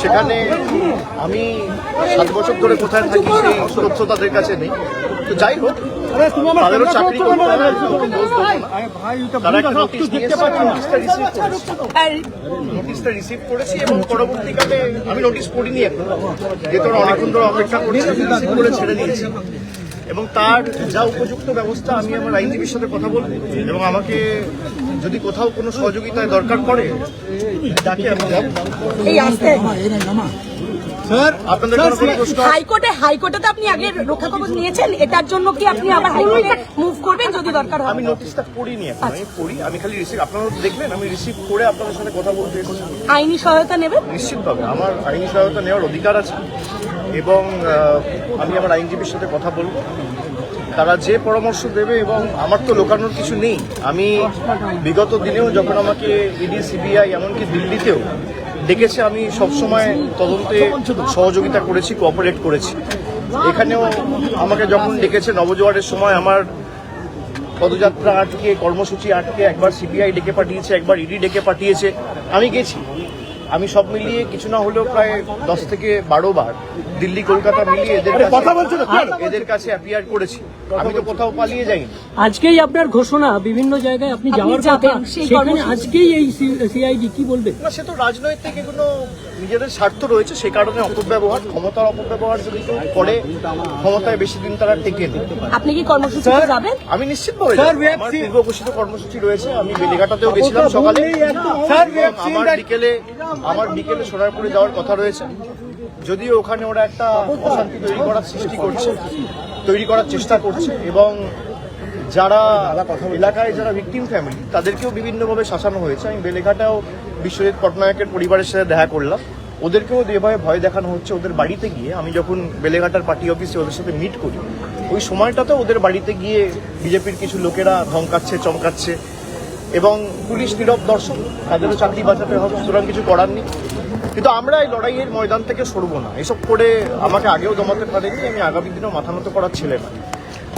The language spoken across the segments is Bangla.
সেখানে আমি 7 বছর ধরে কোথায় থাকি সেই তথ্য তাদের কাছে নেই। তো যাই হোক, তাদেরও চাকরি করতে হবে, তারা একটা নোটিশ দিয়েছে, নোটিশটা রিসিভ করেছি এবং পরবর্তীকালে আমি নোটিশ পড়িনি এখন, যেহেতু অনেকক্ষণ ধরে অপেক্ষা করেছি, রিসিভ করে ছেড়ে দিয়েছি এবং তার যা উপযুক্ত ব্যবস্থা আমি আমার আইনজীবীর সাথে কথা বলবো এবং আমাকে যদি কোথাও কোনো সহযোগিতায় দরকার পড়ে তাকে আমি হাইকোর্টে আপনি আগে রক্ষা কবচ নিয়েছেন, এটার জন্য কি আপনি আবার হাইকোর্টে মুভ করবেন যদি দরকার হয়? আমি নোটিশটা পড়িনি এখন, আমি পড়ি, আমি খালি রিসিভ, আপনারা দেখলেন আমি রিসিভ করে আপনাদের সাথে কথা বলতে এসেছি। আইনি সহায়তা নেবেন? নিশ্চিতভাবে আমার আইনি সহায়তা নেওয়ার অধিকার আছে এবং আমি আমার আইনজীবীর সাথে কথা বলবো, তারা যে পরামর্শ দেবে। এবং আমার তো লোকানোর কিছু নেই, আমি বিগত দিনেও যখন আমাকে ইডি, সিবিআই এমনকি দিল্লিতেও ডেকেছে আমি সবসময় তদন্তে সহযোগিতা করেছি, কোঅপারেট করেছি। এখানেও আমাকে যখন ডেকেছে নবজোয়ারের সময় আমার পদযাত্রা আটকে, কর্মসূচি আটকে, একবার সিবিআই ডেকে পাঠিয়েছে, একবার ইডি ডেকে পাঠিয়েছে, আমি গেছি। আমি সব মিলিয়ে কিছু না হলেও প্রায় 10 থেকে 12 বার দিল্লি কলকাতা মিলিয়ে এদের কাছে অ্যাপিয়ার করেছি। আমি তো কোথাও পালিয়ে যাইনি। আজকেই আপনার ঘোষণা বিভিন্ন জায়গায় আপনি যাওয়ার কথা, সেখানে আজকেই এই সিআইডি কি বলবে? না, সে তো রাজনৈতিক এগুলো নিজেদের স্বার্থ রয়েছে, সে কারণে অপব্যবহার, ক্ষমতার অপব্যবহার যদি কেউ করে ক্ষমতায় বেশি দিন তারা টেকে নেই। আপনি কি কর্মসূচিতে যাবেন? আমি নিশ্চিতভাবে আমার পূর্ব ঘোষিত কর্মসূচি রয়েছে। আমি বেলেঘাটাতেও গেছিলাম সকালে, আমার বিকেলে সোনারপুরে যাওয়ার কথা রয়েছে। যদিও ওখানে ওরা একটা অশান্তি তৈরি করার চেষ্টা করছে এবং যারা এলাকায় যারা ভিকটিম ফ্যামিলি তাদেরকেও বিভিন্নভাবে শাসানো হয়েছে। আমি বেলেঘাটাও বিশ্বজিৎ পটনায়কের পরিবারের সাথে দেখা করলাম, ওদেরকেও যেভাবে ভয় দেখানো হচ্ছে। ওদের বাড়িতে গিয়ে আমি যখন বেলেঘাটার পার্টি অফিসে ওদের সাথে মিট করি, ওই সময়টাতেও ওদের বাড়িতে গিয়ে বিজেপির কিছু লোকেরা ধমকাচ্ছে, চমকাচ্ছে এবং পুলিশ নীরব দর্শক, তাদেরও চাকরি বাঁচাতে হবে, সুতরাং কিছু করার নেই। কিন্তু আমরা এই লড়াইয়ের ময়দান থেকে সরবো না। এসব করে আমাকে আগেও দমাতে পারেনি, আমি আগামী দিনেও মাথা নত করার ছেলে না।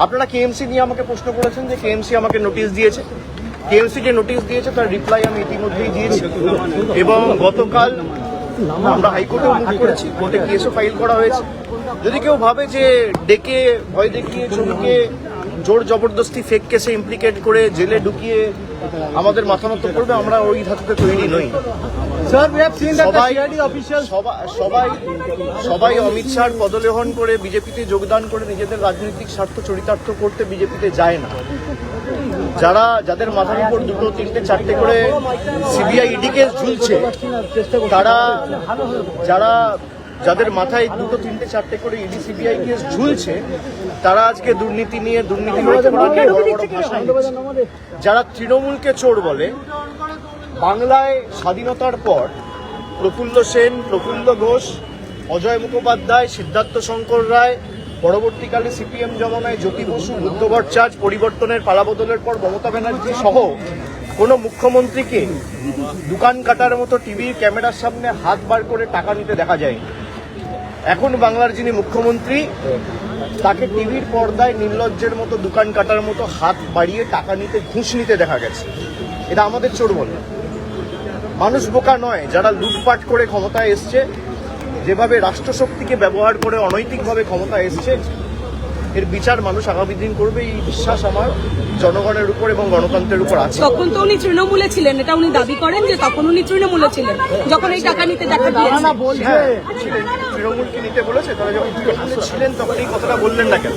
আপনারা কেএমসি নিয়ে আমাকে প্রশ্ন করেছেন যে কেএমসি আমাকে নোটিশ দিয়েছে। কেএমসি যে নোটিশ দিয়েছে তার রিপ্লাই আমি ইতিমধ্যেই দিয়েছি এবং গতকাল আমরা হাইকোর্টে মুভ করেছি, কোর্টে কেসও ফাইল করা হয়েছে। যদি কেউ ভাবে যে ডেকে ভয় দেখিয়ে চমকে জোর জবরদস্তি ফেক কেসে ইমপ্লিকেট করে জেলে ঢুকিয়ে আমাদের মাথা নত করবে, আমরা ওই ধাতুতে তৈরি নই। সবাই অমিত শাহর পদলেহন করে বিজেপিতে যোগদান করে নিজেদের রাজনৈতিক স্বার্থ চরিতার্থ করতে বিজেপিতে যায় না। যাদের মাথার উপর 2, 3, 4টে করে সিবিআই ইডি কেস ঝুলছে, যাদের মাথায় 2, 3, 4টে করে ইডি সিবিআই কেস ঝুলছে, তারা আজকে দুর্নীতি নিয়ে যারা তৃণমূলকে চোর বলে। বাংলায় স্বাধীনতার পর প্রফুল্ল সেন, প্রফুল্ল ঘোষ, অজয় মুখোপাধ্যায়, সিদ্ধার্থ শঙ্কর রায়, পরবর্তীকালে সিপিএম জমানায় জ্যোতি বসু, বুদ্ধ ভট্টাচার্য, পরিবর্তনের পালাবদলের পর মমতা ব্যানার্জি সহ কোনো মুখ্যমন্ত্রীকে দোকান কাটার মতো টিভির ক্যামেরার সামনে হাত বার করে টাকা নিতে দেখা যায়। এখন বাংলার যিনি মুখ্যমন্ত্রী, তাকে টিভির পর্দায় নির্লজ্জের মতো দোকান কাটার মতো হাত বাড়িয়ে টাকা নিতে, ঘুষ নিতে দেখা গেছে। এটা আমাদের চোর বলে। মানুষ বোকা নয়, যারা লুটপাট করে ক্ষমতায় এসছে, যেভাবে রাষ্ট্রশক্তিকে ব্যবহার করে অনৈতিকভাবে ক্ষমতায় এসছে, এর বিচার মানুষ আগামী দিন করবে, এই বিশ্বাস আমার জনগণের উপর এবং গণতন্ত্রের উপর আছে। তখন তো উনি তৃণমূলে ছিলেন, এটা উনি দাবি করেন যে তখন উনি তৃণমূলে ছিলেন যখন এই টাকা নিতে দেখা গিয়েছে। তৃণমূলকে নিতে বলেছে, তারা যখন তৃণমূলে ছিলেন তখন এই কথাটা বললেন না কেন?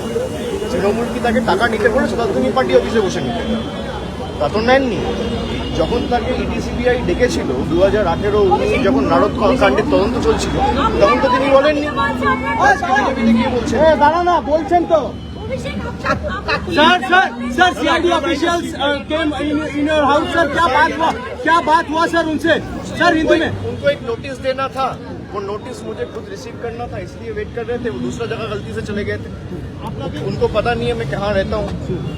তৃণমূল কি তাকে টাকা নিতে বলেছে? তখন তিনি পার্টি অফিসে বসে নিতেন, তা তো নেননি। যখন তাকে ইডি সিবিআই ডেকেছিল 2018-19 যখন নারদ কাণ্ডের তদন্ত চলছিল, তখন তো তিনি বলেননি। আজকে বিজেপিতে গিয়ে বলছেন, বলছেন তো sir CID officials came in your house sir, क्या बात हुआ सर उनसे? सर हिंदी में उनको एक नोटिस देना था, वो नोटिस मुझे खुद रिसीव करना था, इसलिए वेट कर रहे थे। वो दूसरा जगह गलती से चले गए थे, उनको पता नहीं है मैं कहाँ रहता हूँ।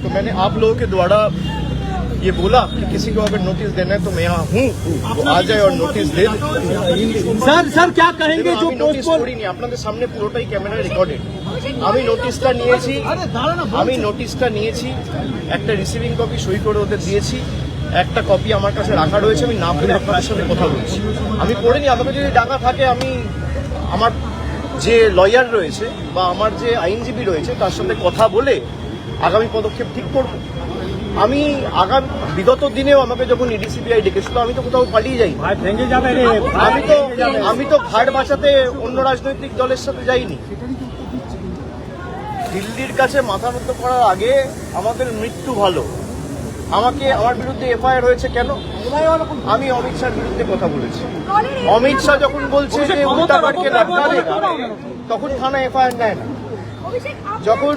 तो मैंने आप लोगों के द्वारा ये बोला कि किसी को अगर नोटिस देना है तो मैं यहाँ हूँ, वो आ जाए और नोटिस दे दे। सर क्या कहेंगे जो নোটিস করিনি, আপনাদের সামনে পুরোটাই ক্যামেরায় রেকর্ডেড। আমি নোটিশটা নিয়েছি, একটা রিসিভিং কপি সই করে ওদের দিয়েছি একটা কপি আমার কাছে রাখা রয়েছে, আমি না বলে আপনাদের সাথে কথা বলছি। আমি পড়িনি, আমাকে যদি ডাকা থাকে আমি আমার যে লয়ার রয়েছে বা আমার যে আইনজীবী রয়েছে তার সাথে কথা বলে আগামী পদক্ষেপ ঠিক করব। আমি বিগত দিনেও আমাকে যখন ইডিসিবিআই ডেকেছিল আমি তো কোথাও পালিয়ে যাই, আমি তো ঘাট বাঁচাতে অন্য রাজনৈতিক দলের সাথে যাইনি। দিল্লির কাছে মাথা নত করার আগে আমাদের মৃত্যু ভালো। আমার বিরুদ্ধে এফআইআর হয়েছে কেন? আমি অমিত শাহর বিরুদ্ধে কথা বলেছি। অমিত শাহ যখন বলছে যে উল্টাপাটকে লটকা দেগা, তখন থানা এফআইআর নেয় না। যখন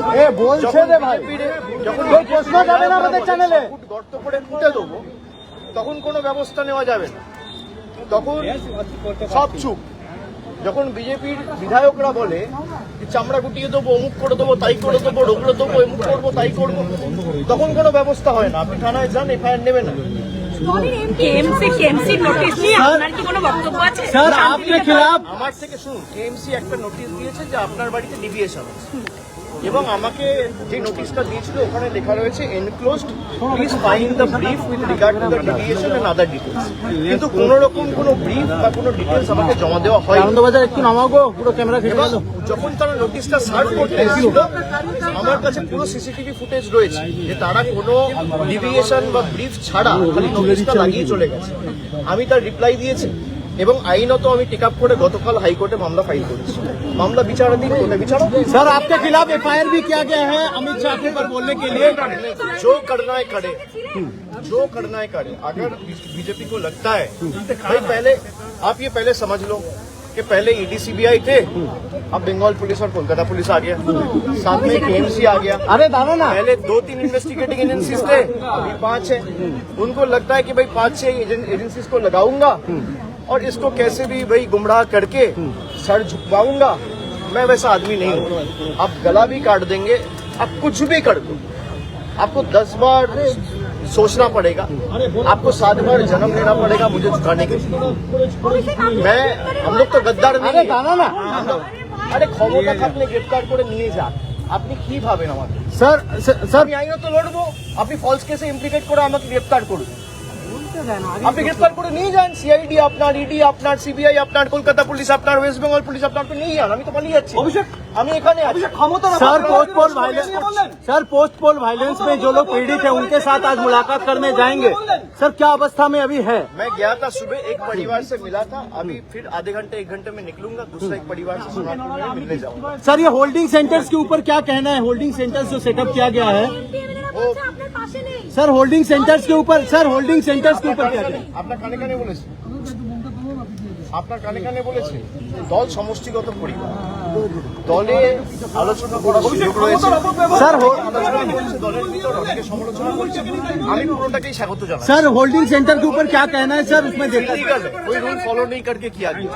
গর্ত করে ফুটে দেবো তখন কোনো ব্যবস্থা নেওয়া যাবে না, তখন সব চুপ। যখন বিজেপির বিধায়করা বলে চামড়া গুটিয়ে দেবো, অমুক করে দেবো, তাই করে দেবো, রোগড়ে দেবো, অমুক করবো, তাই করবো, তখন কোনো ব্যবস্থা হয় না। আপনি থানায় যান, এফআইআর নেবে না। আমার থেকে শুনুন, কেএমসি একটা নোটিশ দিয়েছে যে আপনার বাড়িতে ডিভিয়েশন আছে, এবং আমাকে যে নোটিশটা দিয়েছিল ওখানে লেখা রয়েছে enclosed, please find the brief with regard to the deviation and other details. কিন্তু কোন রকম কোনো ব্রিফ বা কোনো ডিটেলস আমাকে জমা দেওয়া হয়। আনন্দবাজার একটু নামাবো, পুরো ক্যামেরা এবং যখন তারা নোটিশটা সার্ভ করতে এসেছিল আমার কাছে পুরো সিসিটিভি ফুটেজ রয়েছে যে তারা কোনো ডিভিয়েশন বা ব্রিফ ছাড়া খালি নোটিশটা লাগিয়ে চলে গেছে। আমি তার রিপ্লাই দিয়েছি এবং আইনত আমি টেক আপ করে গতকাল হাইকোর্টে মামলা ফাইল করেছি। মামলা বিচারাধীন, কোর্টে বিচারক। सर आपके खिलाफ एफआईआर भी किया गया है अमित शाह के ऊपर बोलने के लिए। जो करना है करे, जो करना है करे। अगर बीजेपी को लगता है भाई, पहले आप ये पहले समझ लो कि पहले ईडीसीबीआई थे, अब बंगाल पुलिस और कोलकाता पुलिस आ गया, साथ में केएमसी आ गया। अरे दादा ना, पहले 2-3 इन्वेस्टिगेटिंग एजेंसीज थे, अभी 5 है। उनको लगता है कि भाई 5-6 एजेंसीज को लगाऊंगा और इसको कैसे भी भाई गुमराह करके सर झुकवाऊंगा। मैं वैसा आदमी नहीं हूँ। आप गला भी काट देंगे, आप कुछ भी कर दो, आपको 10 बार सोचना पड़ेगा, आपको 7 बार जन्म लेना पड़ेगा मुझे झुकाने के लिए। हम लोग तो गद्दार नहीं है। আরে ক্ষমতা থাকলে গ্রেফতার করে নিয়ে যান, আপনি কি ভাবেন আমাকে? सर আমি আইনত তো লড়বো, আপনি ফলস কেসে ইমপ্লিকেট করে আমাকে গ্রেফতার করুন, আপনি গ্রেফতার করে নিয়ে যান। সিআইডি আপনার, ইডি আপনার, সিবিআই আপনার, কলকাতা পুলিশ আপনার, ওয়েস্ট বেঙ্গল পুলিশ আপনার, তো নিয়ে যান। আমি তো পালিয়ে যাচ্ছি, আমি এখানে ক্ষমতা। सर पोस्ट पोल वायलेंस में जो लोग पीड़ित है उनके साथ आज मुलाकात करने जाएंगे। सर क्या अवस्था में अभी है? मैं गया था सुबह, एक परिवार से मिला था, अभी फिर आधे घंटे 1 घंटे में निकलूंगा, दूसरा एक परिवार से मिलने जाऊंगा। सर ये होल्डिंग सेंटर्स के ऊपर क्या कहना है? होल्डिंग सेंटर्स जो सेटअप किया गया है, सर होल्डिंग सेंटर्स के ऊपर, सर होल्डिंग सेंटर्स के ऊपर क्या कहना है? আপনার কানে কানে বলেছে, আপনার কানে কানে বলেছে দল সমষ্টিগত পরিবার, দলে আলোচনা করার সুযোগ রয়েছে। স্যার আলোচনা করছে, দলের ভিতর অনেকে সমালোচনা করছে, আমি পুরোটাকেই স্বাগত জানাই। सर होल्डिंग सेंटर के ऊपर क्या कहना है सर? उसमें देखा कोई रूल फॉलो नहीं करके किया गया।